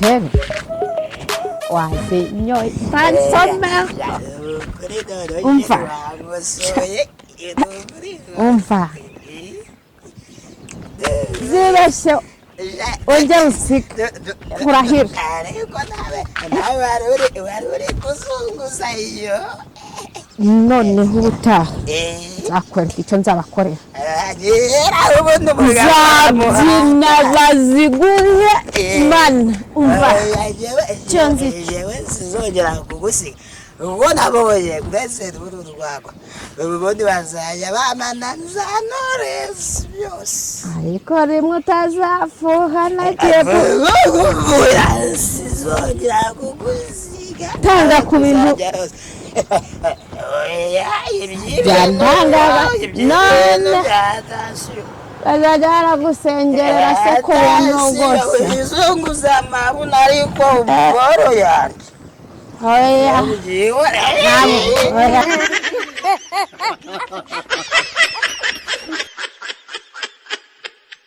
Jewe wazinyoye tansoma umva zibeshe ongera usika kurahira ariko nawe wari kuzunguza iyo noneho ubutaha nzakwereka icyo nzabakorera zabyina baziguhe mana umva icyo nzi sinzongera kugusiga ubwo nabonye mbese n'uru rwagwa ubundi bazajya bamananza Knowless byose ariko rimwe utazafuha nagiye sinzongera kugusiga tanga ku bintu byantangaga none bazajya baragusengera se ku bintu rwose izunguza amabuna ariko ubworo yanjye oya oya